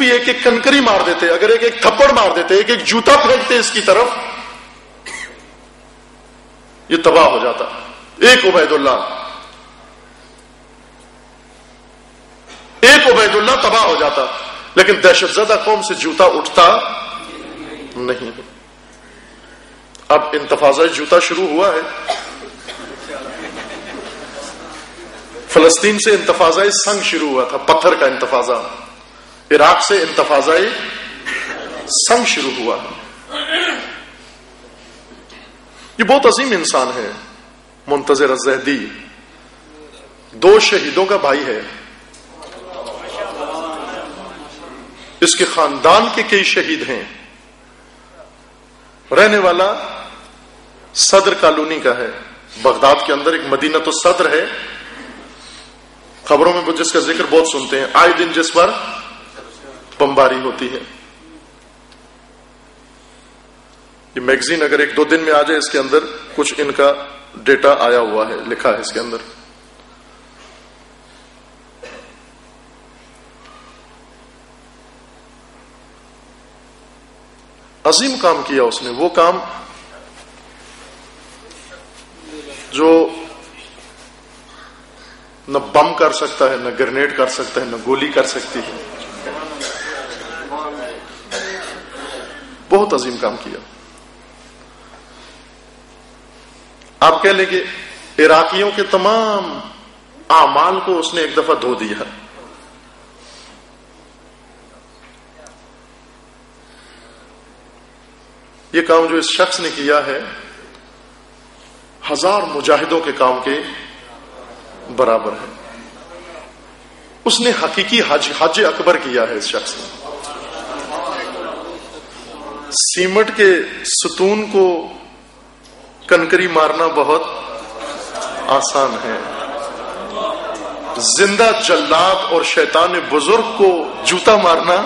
صوفی ایک ایک کنکری مار دیتے, اگر ایک ایک تھپڑ مار دیتے, ایک ایک جوتا پھینکتے اس کی طرف, یہ تباہ ہو جاتا. ایک عبید اللہ تباہ ہو جاتا. لیکن دہشت زدہ قوم سے جوتا اٹھتا نہیں. اب انتفاضہ جوتا شروع ہوا ہے. فلسطین سے انتفاضہ سنگ شروع ہوا تھا, پتھر کا انتفاضہ. عراق سے انتفاضہ سنگ شروع ہوا. یہ بہت عظیم انسان ہے منتظر الزہدی, 2 شہیدوں کا بھائی ہے. اس کے خاندان کے کئی شہید ہیں. رہنے والا صدر کالونی کا ہے, بغداد کے اندر ایک مدینہ الصدر ہے. خبروں میں جس کا ذکر بہت سنتے ہیں, آئے دن جس پر بمباری ہوتی ہے. یہ میگزین اگر 1-2 دن میں آ جائے, اس کے اندر کچھ ان کا ڈیٹا آیا ہوا ہے, لکھا ہے اس کے اندر. عظیم کام کیا اس نے, وہ کام جو نہ بم کر سکتا ہے, نہ گرنیڈ کر سکتا ہے, نہ گولی کر سکتی ہے. بہت عظیم کام کیا. آپ کہہ لیں کہ عراقیوں کے تمام اعمال کو اس نے ایک دفعہ دھو دیا. یہ کام جو اس شخص نے کیا ہے 1000 مجاہدوں کے کام کے برابر ہے. اس نے حقیقی حج اکبر کیا ہے. اس شخص نے سیمٹ کے ستون کو کنکری مارنا بہت آسان ہے, زندہ جلات اور شیطان بزرگ کو جوتا مارنا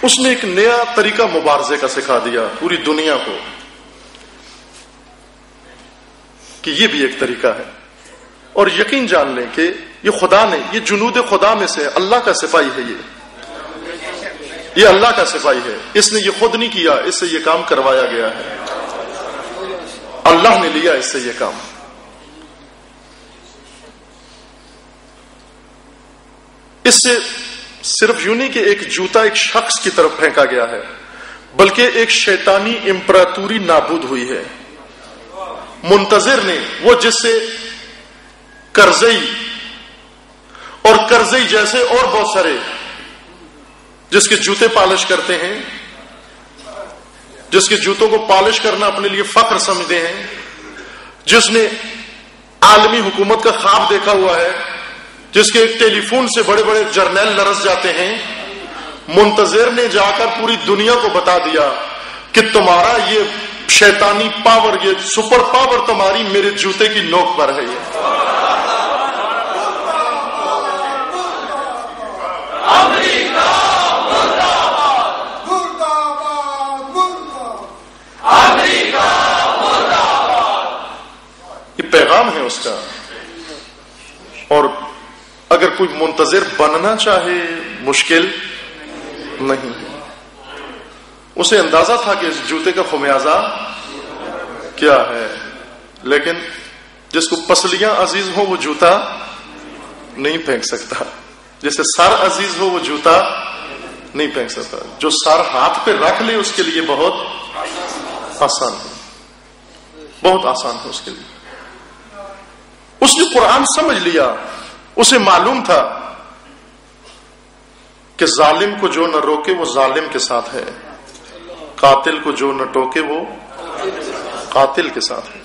اس نے ایک نیا طریقہ مبارزے کا سکھا دیا پوری دنیا کو کہ یہ بھی ایک طریقہ ہے. اور یقین جان لیں کہ یہ خدا نے, یہ جنود خدا میں سے اللہ کا سپاہی ہے. یہ اللہ کا سپاہی ہے. اس نے یہ خود نہیں کیا, اس سے یہ کام کروایا گیا ہے. اللہ نے لیا اس سے یہ کام. اس سے صرف یوں نہیں کہ ایک جوتا ایک شخص کی طرف پھینکا گیا ہے, بلکہ ایک شیطانی امپراتوری نابود ہوئی ہے. منتظر نے, وہ جس سے کرزئی اور کرزئی جیسے اور بہت سارے جس کے جوتے پالش کرتے ہیں, جس کے جوتوں کو پالش کرنا اپنے لیے فخر سمجھتے ہیں, جس نے عالمی حکومت کا خواب دیکھا ہوا ہے, جس کے ایک ٹیلی فون سے بڑے بڑے جرنیل لرز جاتے ہیں, منتظر نے جا کر پوری دنیا کو بتا دیا کہ تمہارا یہ شیطانی پاور, یہ سپر پاور تمہاری میرے جوتے کی نوک پر ہے. یہ پیغام ہے اس کا. اور اگر کوئی منتظر بننا چاہے مشکل نہیں. اسے اندازہ تھا کہ اس جوتے کا خمیازہ کیا ہے, لیکن جس کو پسلیاں عزیز ہو وہ جوتا نہیں پھینک سکتا, جسے سر عزیز ہو وہ جوتا نہیں پھینک سکتا. جو سر ہاتھ پہ رکھ لے اس کے لیے بہت آسان ہے, بہت آسان ہے اس کے لیے. اس نے قرآن سمجھ لیا, اسے معلوم تھا کہ ظالم کو جو نہ روکے وہ ظالم کے ساتھ ہے, قاتل کو جو نہ ٹوکے وہ قاتل کے ساتھ ہے.